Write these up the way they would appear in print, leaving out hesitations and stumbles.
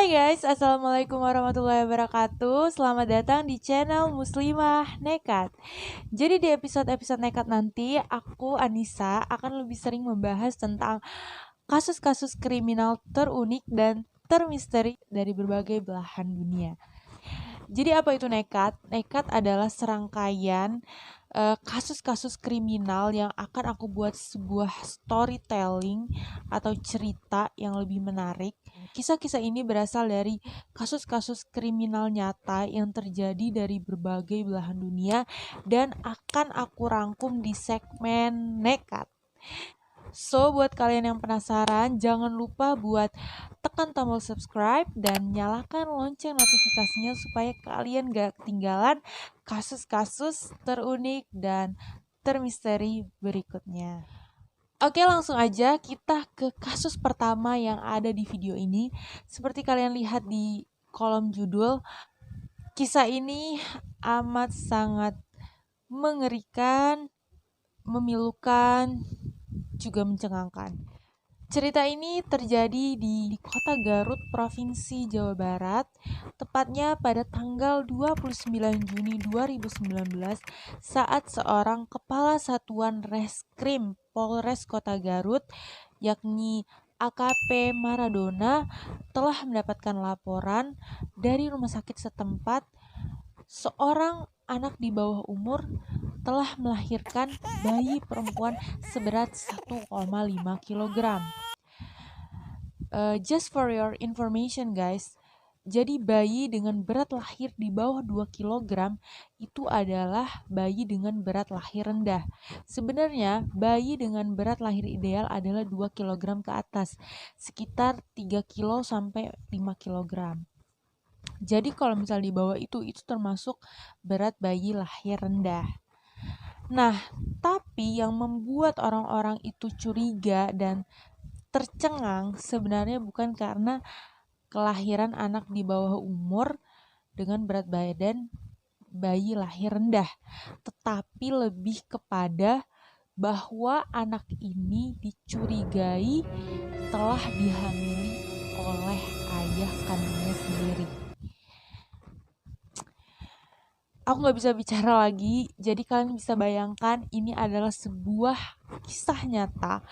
Hai guys, Assalamualaikum warahmatullahi wabarakatuh. Selamat datang di channel Muslimah Nekat. Jadi di episode-episode nekat nanti, aku Anissa akan lebih sering membahas tentang kasus-kasus kriminal terunik dan termisteri dari berbagai belahan dunia. Jadi apa itu nekat? Nekat adalah serangkaian kasus-kasus kriminal yang akan aku buat sebuah storytelling atau cerita yang lebih menarik. Kisah-kisah ini berasal dari kasus-kasus kriminal nyata yang terjadi dari berbagai belahan dunia dan akan aku rangkum di segmen nekat. So, buat kalian yang penasaran, jangan lupa buat tekan tombol subscribe dan nyalakan lonceng notifikasinya supaya kalian gak ketinggalan kasus-kasus terunik dan termisteri berikutnya. Oke, langsung aja kita ke kasus pertama yang ada di video ini. Seperti kalian lihat di kolom judul, kisah ini amat sangat mengerikan, memilukan, juga mencengangkan. Cerita ini terjadi di Kota Garut, Provinsi Jawa Barat, tepatnya pada tanggal 29 Juni 2019 saat seorang kepala satuan reskrim Polres Kota Garut, yakni AKP Maradona, telah mendapatkan laporan dari rumah sakit setempat seorang anak di bawah umur telah melahirkan bayi perempuan seberat 1,5 kg. Just for your information guys, jadi bayi dengan berat lahir di bawah 2 kg itu adalah bayi dengan berat lahir rendah. Sebenarnya bayi dengan berat lahir ideal adalah 2 kg ke atas, sekitar 3 kg sampai 5 kg. Jadi kalau misal di bawah itu termasuk berat bayi lahir rendah. Nah, tapi yang membuat orang-orang itu curiga dan tercengang sebenarnya bukan karena kelahiran anak di bawah umur dengan berat badan bayi lahir rendah, tetapi lebih kepada bahwa anak ini dicurigai telah dihamili oleh ayah kandungnya sendiri. Aku gak bisa bicara lagi, jadi kalian bisa bayangkan ini adalah sebuah kisah nyata,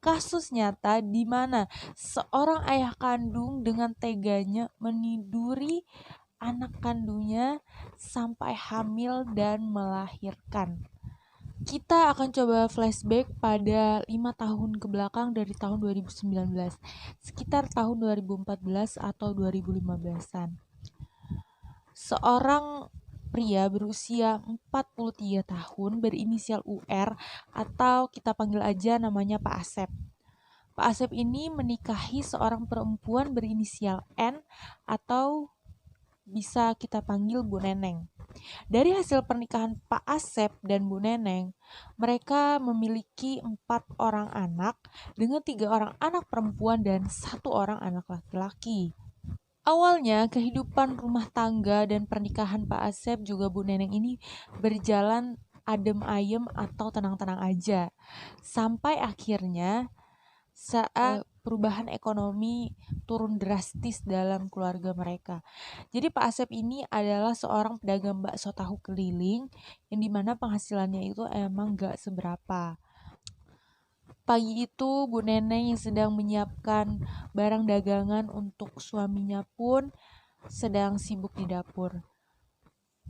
kasus nyata di mana seorang ayah kandung dengan teganya meniduri anak kandungnya sampai hamil dan melahirkan. Kita akan coba flashback pada 5 tahun ke belakang dari tahun 2019, sekitar tahun 2014 atau 2015-an. Seorang pria berusia 43 tahun berinisial UR atau kita panggil aja namanya Pak Asep. Pak Asep ini menikahi seorang perempuan berinisial N atau bisa kita panggil Bu Neneng. Dari hasil pernikahan Pak Asep dan Bu Neneng, mereka memiliki 4 orang anak dengan 3 orang anak perempuan dan 1 orang anak laki-laki. Awalnya kehidupan rumah tangga dan pernikahan Pak Asep juga Bu Neneng ini berjalan adem ayem atau tenang-tenang aja. Sampai akhirnya saat perubahan ekonomi turun drastis dalam keluarga mereka. Jadi Pak Asep ini adalah seorang pedagang bakso tahu keliling yang dimana penghasilannya itu emang gak seberapa. Pagi itu Bu Neneng yang sedang menyiapkan barang dagangan untuk suaminya pun sedang sibuk di dapur.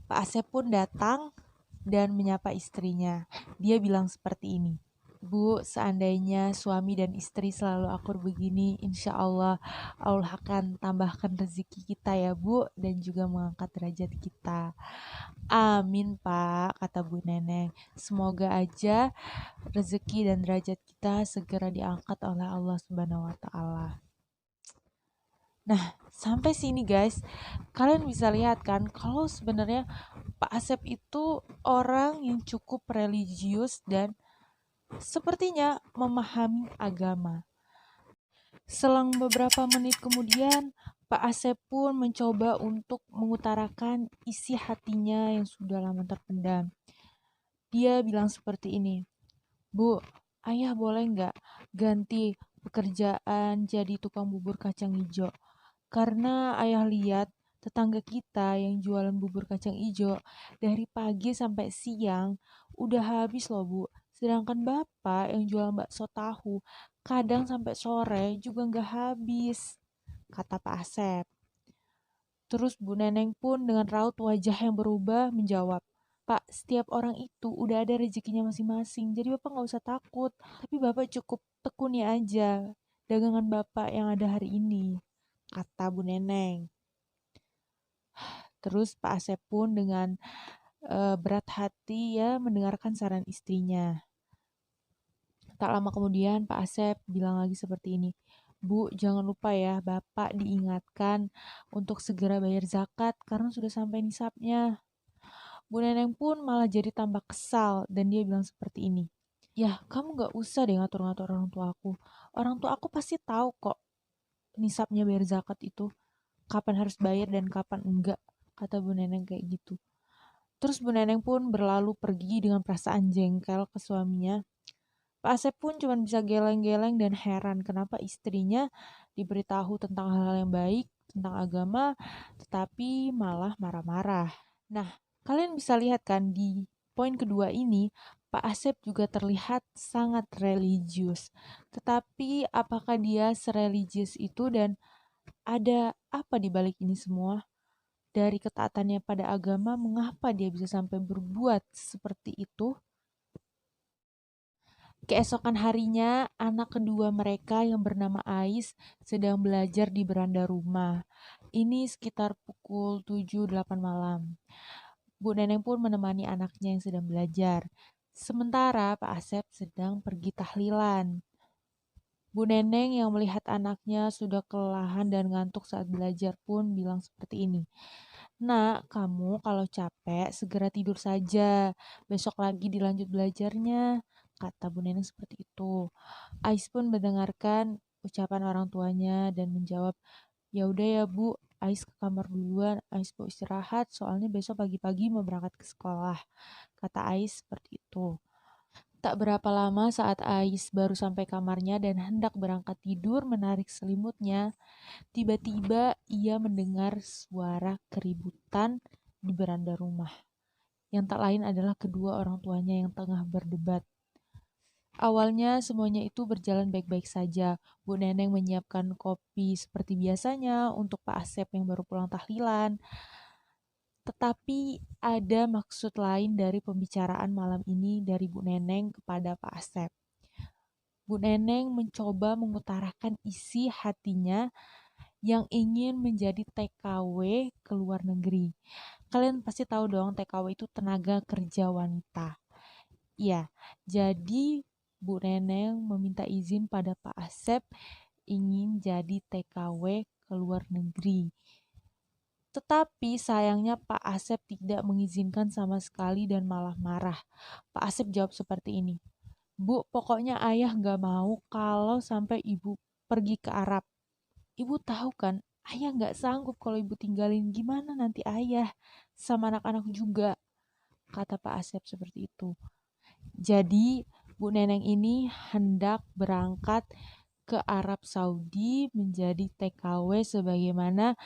Pak Asep pun datang dan menyapa istrinya. Dia bilang seperti ini, "Bu, seandainya suami dan istri selalu akur begini, insya Allah Allah akan tambahkan rezeki kita ya Bu, dan juga mengangkat derajat kita." "Amin Pak," kata Bu Neneng. "Semoga aja rezeki dan derajat kita segera diangkat oleh Allah Subhanahu wa Ta'ala." Nah, sampai sini guys, kalian bisa lihat kan kalau sebenarnya Pak Asep itu orang yang cukup religius dan sepertinya memahami agama. Selang beberapa menit kemudian, Pak Asep pun mencoba untuk mengutarakan isi hatinya yang sudah lama terpendam. Dia bilang seperti ini, "Bu, ayah boleh nggak ganti pekerjaan jadi tukang bubur kacang hijau? Karena ayah lihat tetangga kita yang jualan bubur kacang ijo dari pagi sampai siang udah habis loh Bu. Sedangkan bapak yang jual bakso tahu kadang sampai sore juga nggak habis, kata Pak Asep. Terus Bu Neneng pun dengan raut wajah yang berubah menjawab, Pak, setiap orang itu udah ada rezekinya masing-masing, jadi Bapak nggak usah takut. Tapi Bapak cukup tekuni aja dagangan Bapak yang ada hari ini, kata Bu Neneng. Terus Pak Asep pun dengan berat hati ya mendengarkan saran istrinya. Tak lama kemudian Pak Asep bilang lagi seperti ini, Bu, jangan lupa ya, Bapak diingatkan untuk segera bayar zakat karena sudah sampai nisabnya. Bu Neneng pun malah jadi tambah kesal dan dia bilang seperti ini, ya kamu gak usah deh ngatur-ngatur orang tua aku. Orang tua aku pasti tahu kok nisabnya bayar zakat itu, kapan harus bayar dan kapan enggak, kata Bu Neneng kayak gitu. Terus Bu Neneng pun berlalu pergi dengan perasaan jengkel ke suaminya. Pak Asep pun cuma bisa geleng-geleng dan heran kenapa istrinya diberitahu tentang hal-hal yang baik, tentang agama, tetapi malah marah-marah. Nah, kalian bisa lihat kan di poin kedua ini, Pak Asep juga terlihat sangat religius. Tetapi apakah dia sereligius itu dan ada apa di balik ini semua? Dari ketaatannya pada agama, mengapa dia bisa sampai berbuat seperti itu? Keesokan harinya, anak kedua mereka yang bernama Ais sedang belajar di beranda rumah. Ini sekitar pukul 7-8 malam. Bu Neneng pun menemani anaknya yang sedang belajar. Sementara Pak Asep sedang pergi tahlilan. Bu Neneng yang melihat anaknya sudah kelelahan dan ngantuk saat belajar pun bilang seperti ini. Nak, kamu kalau capek segera tidur saja. Besok lagi dilanjut belajarnya, kata Bu Neneng seperti itu. Ais pun mendengarkan ucapan orang tuanya dan menjawab, ya udah ya Bu, Ais ke kamar duluan, Ais mau istirahat soalnya besok pagi-pagi mau berangkat ke sekolah, kata Ais seperti itu. Tak berapa lama saat Ais baru sampai kamarnya dan hendak berangkat tidur menarik selimutnya, tiba-tiba ia mendengar suara keributan di beranda rumah. Yang tak lain adalah kedua orang tuanya yang tengah berdebat. Awalnya semuanya itu berjalan baik-baik saja. Bu Neneng menyiapkan kopi seperti biasanya untuk Pak Asep yang baru pulang tahlilan. Tetapi ada maksud lain dari pembicaraan malam ini dari Bu Neneng kepada Pak Asep. Bu Neneng mencoba mengutarakan isi hatinya yang ingin menjadi TKW ke luar negeri. Kalian pasti tahu dong TKW itu tenaga kerja wanita. Iya, jadi Bu Neneng meminta izin pada Pak Asep ingin jadi TKW ke luar negeri. Tetapi sayangnya Pak Asep tidak mengizinkan sama sekali dan malah marah. Pak Asep jawab seperti ini, Bu, pokoknya ayah gak mau kalau sampai ibu pergi ke Arab. Ibu tahu kan, ayah gak sanggup kalau ibu tinggalin gimana nanti ayah sama anak-anak juga, kata Pak Asep seperti itu. Jadi Bu Neneng ini hendak berangkat ke Arab Saudi menjadi TKW sebagaimana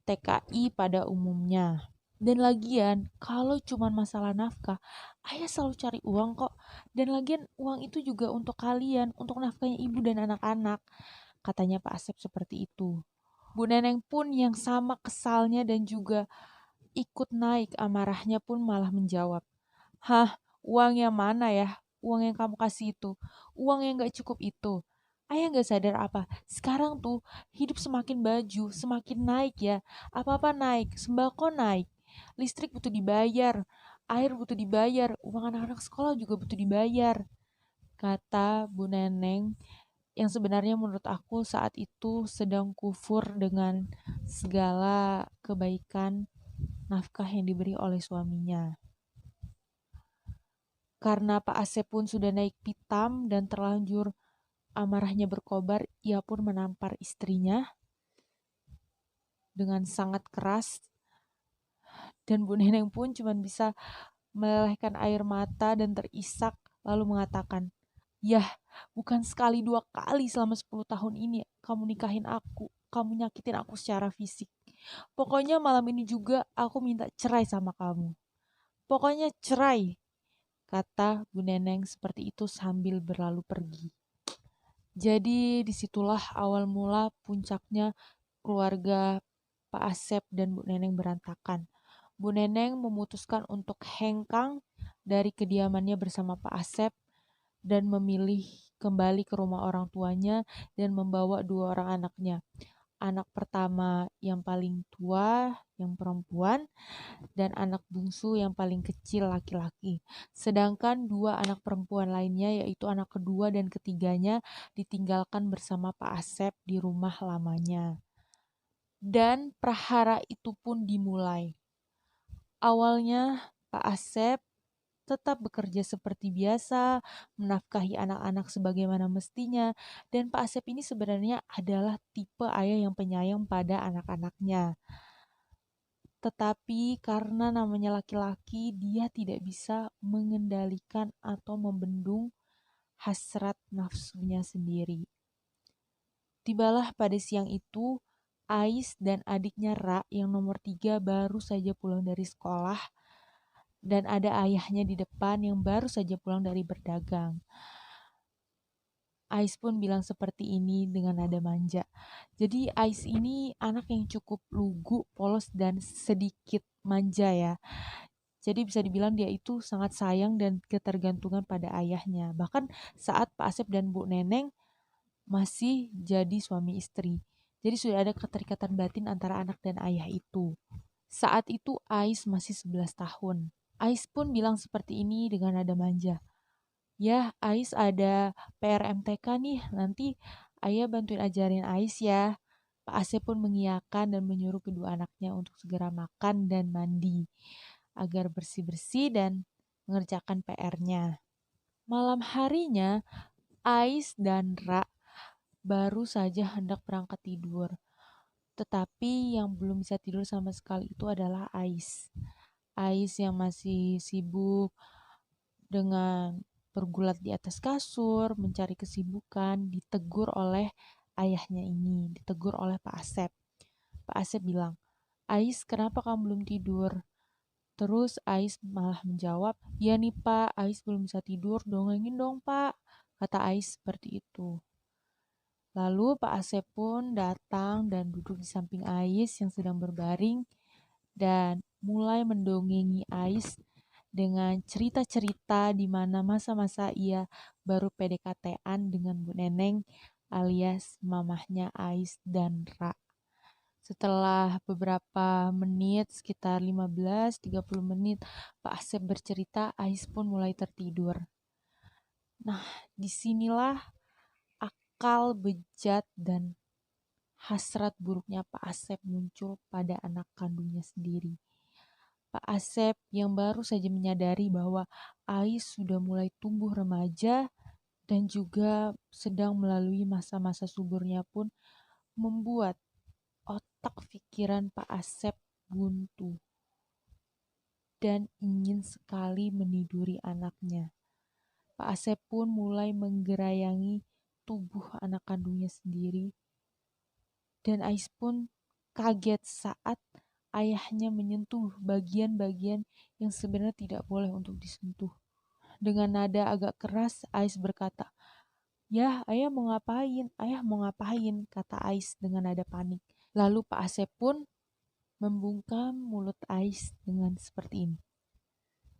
TKI pada umumnya. Dan lagian, kalau cuma masalah nafkah, ayah selalu cari uang kok. Dan lagian uang itu juga untuk kalian, untuk nafkahnya ibu dan anak-anak, katanya Pak Asep seperti itu. Bu Neneng pun yang sama kesalnya dan juga ikut naik amarahnya pun malah menjawab, hah, uang yang mana ya? Uang yang kamu kasih itu, uang yang gak cukup itu. Ayah gak sadar apa, sekarang tuh hidup semakin baju, semakin naik ya. Apa-apa naik, sembako naik, listrik butuh dibayar, air butuh dibayar, uang anak-anak sekolah juga butuh dibayar, kata Bu Neneng yang sebenarnya menurut aku saat itu sedang kufur dengan segala kebaikan nafkah yang diberi oleh suaminya. Karena Pak Asep pun sudah naik pitam dan terlanjur amarahnya berkobar, ia pun menampar istrinya dengan sangat keras. Dan Bu Neneng pun cuma bisa melelehkan air mata dan terisak lalu mengatakan, yah, bukan sekali dua kali selama 10 tahun ini kamu nikahin aku. kamu nyakitin aku secara fisik. Pokoknya malam ini juga aku minta cerai sama kamu. Pokoknya cerai, kata Bu Neneng seperti itu sambil berlalu pergi. Jadi disitulah awal mula puncaknya keluarga Pak Asep dan Bu Neneng berantakan. Bu Neneng memutuskan untuk hengkang dari kediamannya bersama Pak Asep dan memilih kembali ke rumah orang tuanya dan membawa 2 orang anaknya. Anak pertama yang paling tua, yang perempuan, dan anak bungsu yang paling kecil laki-laki. Sedangkan 2 anak perempuan lainnya yaitu anak kedua dan ketiganya ditinggalkan bersama Pak Asep di rumah lamanya. Dan prahara itu pun dimulai. Awalnya Pak Asep tetap bekerja seperti biasa, menafkahi anak-anak sebagaimana mestinya, dan Pak Asep ini sebenarnya adalah tipe ayah yang penyayang pada anak-anaknya. Tetapi karena namanya laki-laki, dia tidak bisa mengendalikan atau membendung hasrat nafsunya sendiri. Tibalah pada siang itu, Ais dan adiknya Ra yang nomor 3 baru saja pulang dari sekolah dan ada ayahnya di depan yang baru saja pulang dari berdagang. Ais pun bilang seperti ini dengan nada manja. Jadi Ais ini anak yang cukup lugu, polos, dan sedikit manja ya. Jadi bisa dibilang dia itu sangat sayang dan ketergantungan pada ayahnya. Bahkan saat Pak Asep dan Bu Neneng masih jadi suami istri. Jadi sudah ada keterikatan batin antara anak dan ayah itu. Saat itu Ais masih 11 tahun. Ais pun bilang seperti ini dengan nada manja. Ya, Ais ada PR MTK nih, nanti ayah bantuin ajarin Ais ya. Pak Asep pun mengiyakan dan menyuruh kedua anaknya untuk segera makan dan mandi agar bersih-bersih dan mengerjakan PR-nya. Malam harinya, Ais dan Ra baru saja hendak berangkat tidur. Tetapi yang belum bisa tidur sama sekali itu adalah Ais. Ais yang masih sibuk dengan bergulat di atas kasur, mencari kesibukan, ditegur oleh ayahnya ini, ditegur oleh Pak Asep. Pak Asep bilang, Ais, kenapa kamu belum tidur? Terus Ais malah menjawab, ya nih Pak, Ais belum bisa tidur, dongengin dong Pak, kata Ais seperti itu. Lalu Pak Asep pun datang dan duduk di samping Ais yang sedang berbaring dan mulai mendongengi Ais dengan cerita-cerita di mana masa-masa ia baru PDKT-an dengan Bu Neneng alias mamahnya Ais dan Ra. Setelah beberapa menit, sekitar 15-30 menit, Pak Asep bercerita, Ais pun mulai tertidur. Nah, disinilah akal bejat dan hasrat buruknya Pak Asep muncul pada anak kandungnya sendiri. Pak Asep yang baru saja menyadari bahwa Ais sudah mulai tumbuh remaja dan juga sedang melalui masa-masa suburnya pun membuat otak pikiran Pak Asep buntu dan ingin sekali meniduri anaknya. Pak Asep pun mulai menggerayangi tubuh anak kandungnya sendiri dan Ais pun kaget saat ayahnya menyentuh bagian-bagian yang sebenarnya tidak boleh untuk disentuh. Dengan nada agak keras, Ais berkata, "Ya, ayah mau ngapain? Ayah mau ngapain?" kata Ais dengan nada panik. Lalu Pak Asep pun membungkam mulut Ais dengan seperti ini.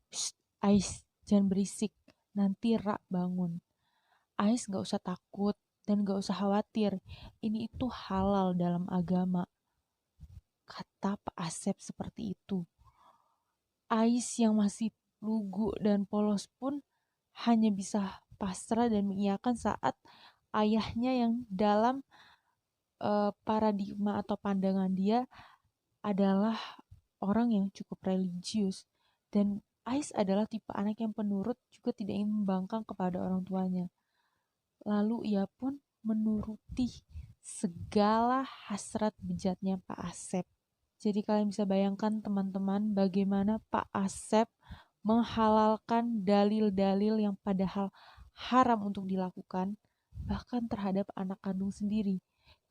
"Shh, Ais, jangan berisik. Nanti Ra bangun. Ais gak usah takut dan gak usah khawatir. Ini itu halal dalam agama," kata Pak Asep seperti itu. Ais yang masih lugu dan polos pun hanya bisa pasrah dan mengiyakan saat ayahnya yang dalam paradigma atau pandangan dia adalah orang yang cukup religius dan Ais adalah tipe anak yang penurut juga tidak ingin membangkang kepada orang tuanya. Lalu ia pun menuruti segala hasrat bejatnya Pak Asep. Jadi kalian bisa bayangkan teman-teman bagaimana Pak Asep menghalalkan dalil-dalil yang padahal haram untuk dilakukan bahkan terhadap anak kandung sendiri.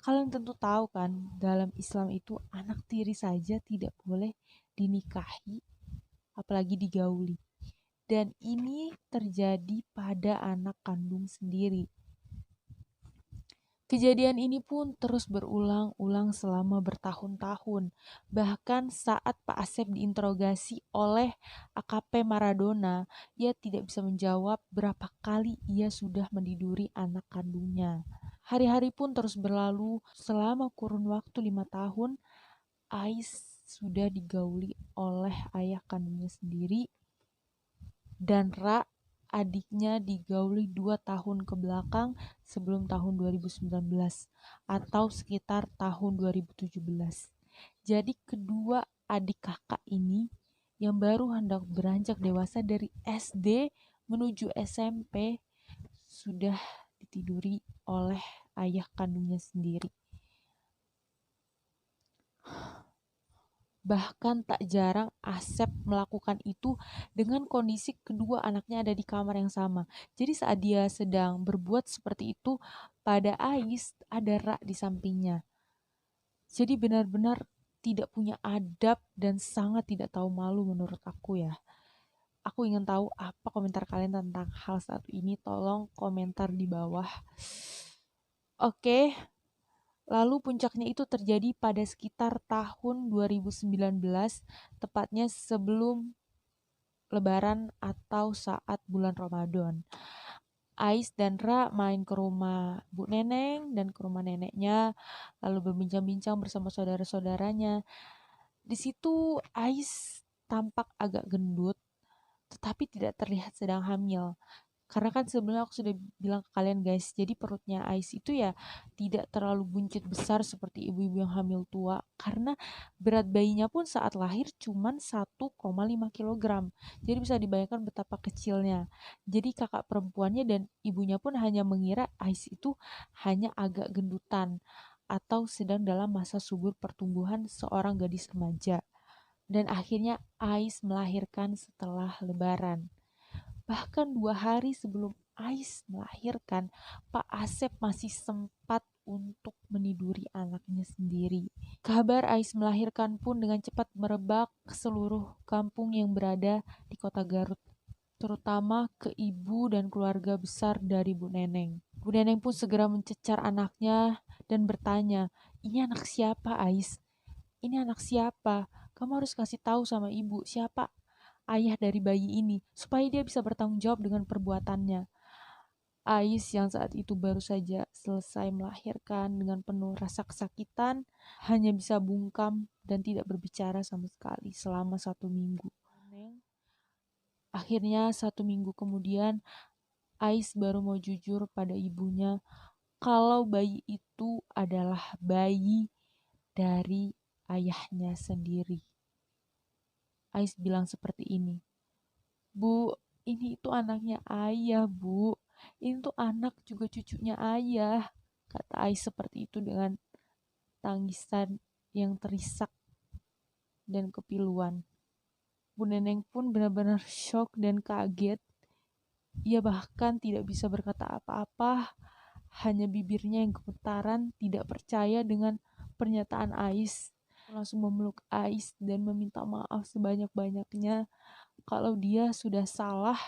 Kalian tentu tahu kan, dalam Islam itu anak tiri saja tidak boleh dinikahi, apalagi digauli. Dan ini terjadi pada anak kandung sendiri. Kejadian ini pun terus berulang-ulang selama bertahun-tahun. Bahkan saat Pak Asep diinterogasi oleh AKP Maradona, ia tidak bisa menjawab berapa kali ia sudah meniduri anak kandungnya. Hari-hari pun terus berlalu. Selama kurun waktu 5 tahun, Ais sudah digauli oleh ayah kandungnya sendiri, dan Ra, adiknya, digauli 2 tahun ke belakang sebelum tahun 2019 atau sekitar tahun 2017. Jadi kedua adik kakak ini yang baru hendak beranjak dewasa dari SD menuju SMP sudah ditiduri oleh ayah kandungnya sendiri. Bahkan tak jarang Asep melakukan itu dengan kondisi kedua anaknya ada di kamar yang sama. Jadi saat dia sedang berbuat seperti itu, pada Ais ada Ra di sampingnya. Jadi benar-benar tidak punya adab dan sangat tidak tahu malu menurut aku ya. Aku ingin tahu apa komentar kalian tentang hal satu ini. Tolong komentar di bawah. Oke, lalu puncaknya itu terjadi pada sekitar tahun 2019, tepatnya sebelum Lebaran atau saat bulan Ramadan. Ais dan Ra main ke rumah Bu Neneng dan ke rumah neneknya, lalu berbincang-bincang bersama saudara-saudaranya. Di situ Ais tampak agak gendut, tetapi tidak terlihat sedang hamil. Karena kan sebelumnya aku sudah bilang ke kalian guys, jadi perutnya Ais itu ya tidak terlalu buncit besar seperti ibu-ibu yang hamil tua. Karena berat bayinya pun saat lahir cuma 1,5 kg. Jadi bisa dibayangkan betapa kecilnya. Jadi kakak perempuannya dan ibunya pun hanya mengira Ais itu hanya agak gendutan atau sedang dalam masa subur pertumbuhan seorang gadis remaja. Dan akhirnya Ais melahirkan setelah Lebaran. Bahkan 2 hari sebelum Ais melahirkan, Pak Asep masih sempat untuk meniduri anaknya sendiri. Kabar Ais melahirkan pun dengan cepat merebak ke seluruh kampung yang berada di kota Garut, terutama ke ibu dan keluarga besar dari Bu Neneng. Bu Neneng pun segera mencecar anaknya dan bertanya, "Ini anak siapa, Ais? Ini anak siapa? Kamu harus kasih tahu sama ibu siapa ayah dari bayi ini, supaya dia bisa bertanggung jawab dengan perbuatannya." Ais yang saat itu baru saja selesai melahirkan dengan penuh rasa kesakitan, hanya bisa bungkam dan tidak berbicara sama sekali selama 1 minggu. Akhirnya 1 minggu kemudian, Ais baru mau jujur pada ibunya kalau bayi itu adalah bayi dari ayahnya sendiri. Ais bilang seperti ini, "Bu, ini itu anaknya ayah, Bu. Ini tuh anak juga cucunya ayah," kata Ais seperti itu dengan tangisan yang terisak dan kepiluan. Bu Neneng pun benar-benar shock dan kaget. Ia bahkan tidak bisa berkata apa-apa, hanya bibirnya yang gemetaran, tidak percaya dengan pernyataan Ais. Langsung memeluk Ais dan meminta maaf sebanyak-banyaknya kalau dia sudah salah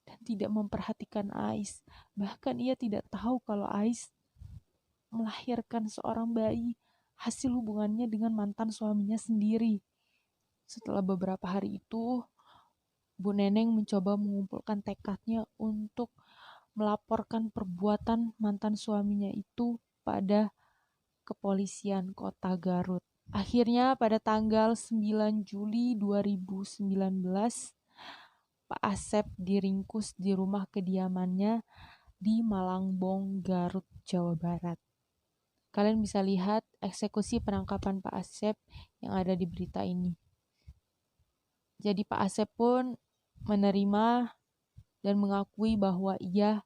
dan tidak memperhatikan Ais. Bahkan ia tidak tahu kalau Ais melahirkan seorang bayi hasil hubungannya dengan mantan suaminya sendiri. Setelah beberapa hari itu, Bu Neneng mencoba mengumpulkan tekadnya untuk melaporkan perbuatan mantan suaminya itu pada kepolisian kota Garut. Akhirnya pada tanggal 9 Juli 2019, Pak Asep diringkus di rumah kediamannya di Malangbong, Garut, Jawa Barat. Kalian bisa lihat eksekusi penangkapan Pak Asep yang ada di berita ini. Jadi Pak Asep pun menerima dan mengakui bahwa ia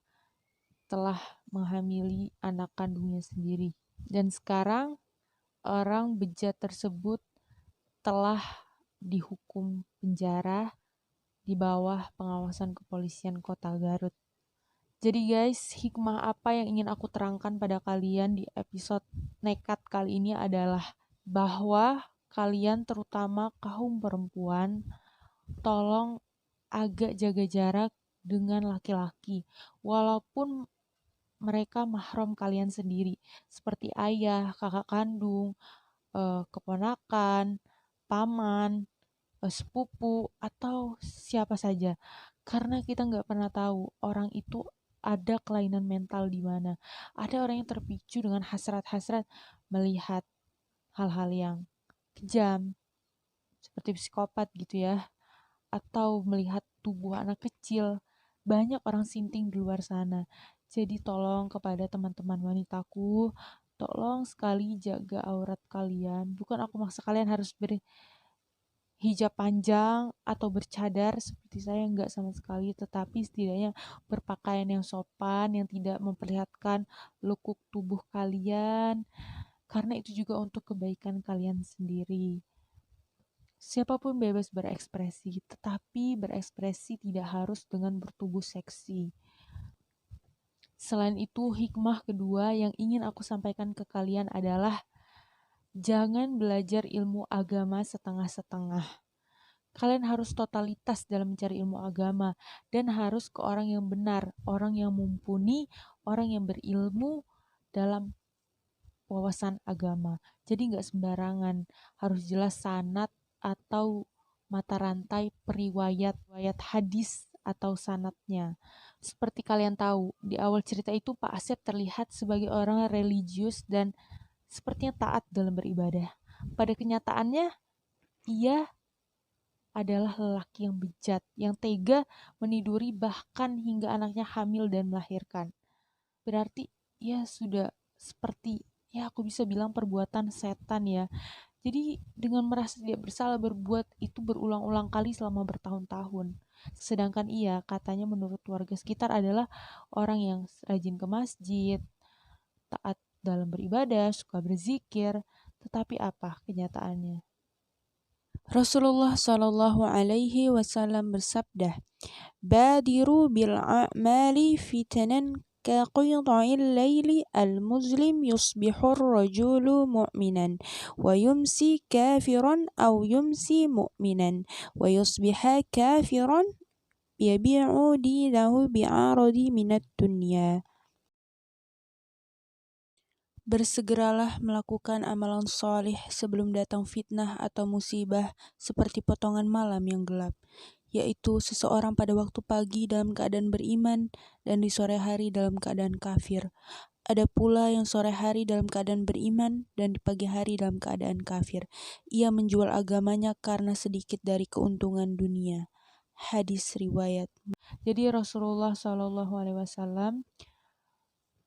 telah menghamili anak kandungnya sendiri. Dan sekarang orang bejat tersebut telah dihukum penjara di bawah pengawasan kepolisian kota Garut. Jadi guys, hikmah apa yang ingin aku terangkan pada kalian di episode nekat kali ini adalah bahwa kalian terutama kaum perempuan tolong agak jaga jarak dengan laki-laki walaupun mereka mahram kalian sendiri seperti ayah, kakak kandung, keponakan, paman, sepupu, atau siapa saja. Karena kita nggak pernah tahu orang itu ada kelainan mental di mana. Ada orang yang terpicu dengan hasrat-hasrat melihat hal-hal yang kejam, seperti psikopat gitu ya, atau melihat tubuh anak kecil. Banyak orang sinting di luar sana. Jadi tolong kepada teman-teman wanitaku, tolong sekali jaga aurat kalian. Bukan aku maksa kalian harus hijab panjang atau bercadar seperti saya, enggak sama sekali, tetapi setidaknya berpakaian yang sopan yang tidak memperlihatkan lekuk tubuh kalian, karena itu juga untuk kebaikan kalian sendiri. Siapapun bebas berekspresi, tetapi berekspresi tidak harus dengan bertubuh seksi. Selain itu, hikmah kedua yang ingin aku sampaikan ke kalian adalah jangan belajar ilmu agama setengah-setengah. Kalian harus totalitas dalam mencari ilmu agama dan harus ke orang yang benar, orang yang mumpuni, orang yang berilmu dalam wawasan agama. Jadi nggak sembarangan, harus jelas sanad atau mata rantai periwayat hadis atau sanatnya. Seperti kalian tahu, di awal cerita itu Pak Asep terlihat sebagai orang religius dan sepertinya taat dalam beribadah. Pada kenyataannya, ia adalah lelaki yang bejat, yang tega meniduri bahkan hingga anaknya hamil dan melahirkan. Berarti ia sudah seperti, ya aku bisa bilang perbuatan setan ya. Jadi dengan merasa tidak bersalah berbuat itu berulang-ulang kali selama bertahun-tahun. Sedangkan ia katanya menurut warga sekitar adalah orang yang rajin ke masjid, taat dalam beribadah, suka berzikir. Tetapi apa kenyataannya? Rasulullah Shallallahu Alaihi Wasallam bersabda, "Badiru bil a'mali fitanan كقطع الليل المظلم يصبح الرجل مؤمنا ويمسي كافرا أو يمسي مؤمنا ويصبح كافرا يبيع دينه بعرض من الدنيا." Bersegeralah melakukan amalan soleh sebelum datang fitnah atau musibah seperti potongan malam yang gelap, yaitu seseorang pada waktu pagi dalam keadaan beriman dan di sore hari dalam keadaan kafir. Ada pula yang sore hari dalam keadaan beriman dan di pagi hari dalam keadaan kafir. Ia menjual agamanya karena sedikit dari keuntungan dunia. Hadis riwayat. Jadi Rasulullah SAW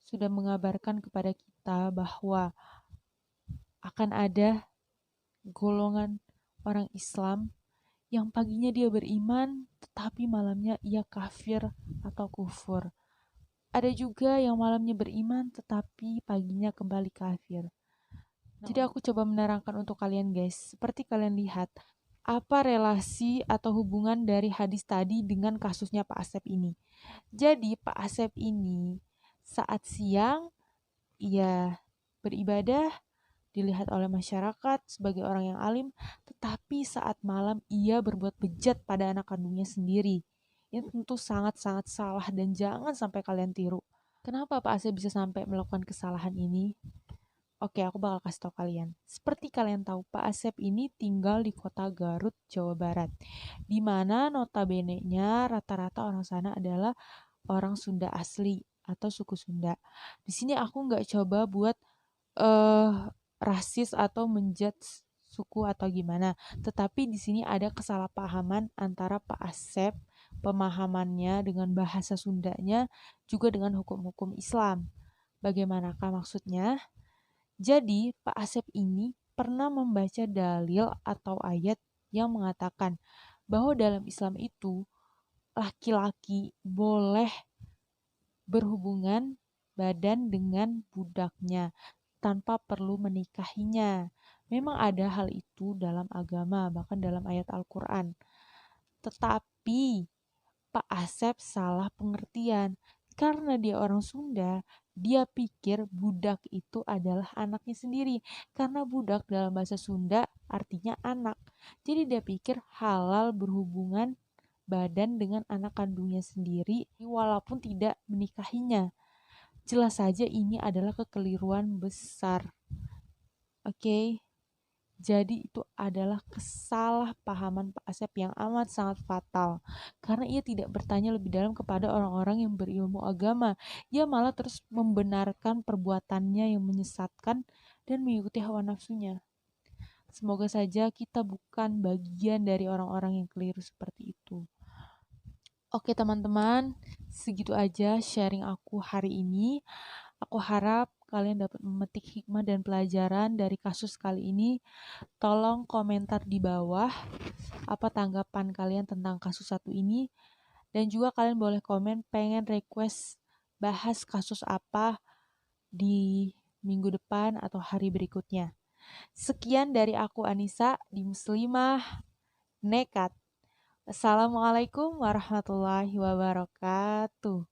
sudah mengabarkan kepada kita bahwa akan ada golongan orang Islam yang paginya dia beriman tetapi malamnya ia kafir atau kufur. Ada juga yang malamnya beriman tetapi paginya kembali kafir. Jadi aku coba menerangkan untuk kalian guys. Seperti kalian lihat, apa relasi atau hubungan dari hadis tadi dengan kasusnya Pak Asep ini. Jadi Pak Asep ini saat siang ia beribadah, dilihat oleh masyarakat sebagai orang yang alim, tetapi saat malam ia berbuat bejat pada anak kandungnya sendiri. Ini tentu sangat-sangat salah dan jangan sampai kalian tiru. Kenapa Pak Asep bisa sampai melakukan kesalahan ini? Oke, aku bakal kasih tahu kalian. Seperti kalian tahu, Pak Asep ini tinggal di kota Garut, Jawa Barat. Di mana notabene-nya rata-rata orang sana adalah orang Sunda asli atau suku Sunda. Di sini aku nggak coba buat eh rasis atau menjudge suku atau gimana. Tetapi di sini ada kesalahpahaman antara Pak Asep, pemahamannya dengan bahasa Sundanya, juga dengan hukum-hukum Islam. Bagaimanakah maksudnya? Jadi, Pak Asep ini pernah membaca dalil atau ayat yang mengatakan bahwa dalam Islam itu laki-laki boleh berhubungan badan dengan budaknya tanpa perlu menikahinya. Memang ada hal itu dalam agama, bahkan dalam ayat Al-Quran. Tetapi Pak Asep salah pengertian Karena dia orang Sunda, dia pikir budak itu adalah anaknya sendiri. Karena budak dalam bahasa Sunda artinya anak. Jadi dia pikir halal berhubungan badan dengan anak kandungnya sendiri walaupun tidak menikahinya. Jelas saja ini adalah kekeliruan besar. Oke. Jadi itu adalah kesalahpahaman Pak Asep yang amat sangat fatal. Karena ia tidak bertanya lebih dalam kepada orang-orang yang berilmu agama. Ia malah terus membenarkan perbuatannya yang menyesatkan dan mengikuti hawa nafsunya. Semoga saja kita bukan bagian dari orang-orang yang keliru seperti itu. Oke teman-teman, segitu aja sharing aku hari ini. Aku harap kalian dapat memetik hikmah dan pelajaran dari kasus kali ini. Tolong komentar di bawah apa tanggapan kalian tentang kasus satu ini. Dan juga kalian boleh komen pengen request bahas kasus apa di minggu depan atau hari berikutnya. Sekian dari aku Anissa di Muslimah Nekat. Assalamualaikum warahmatullahi wabarakatuh.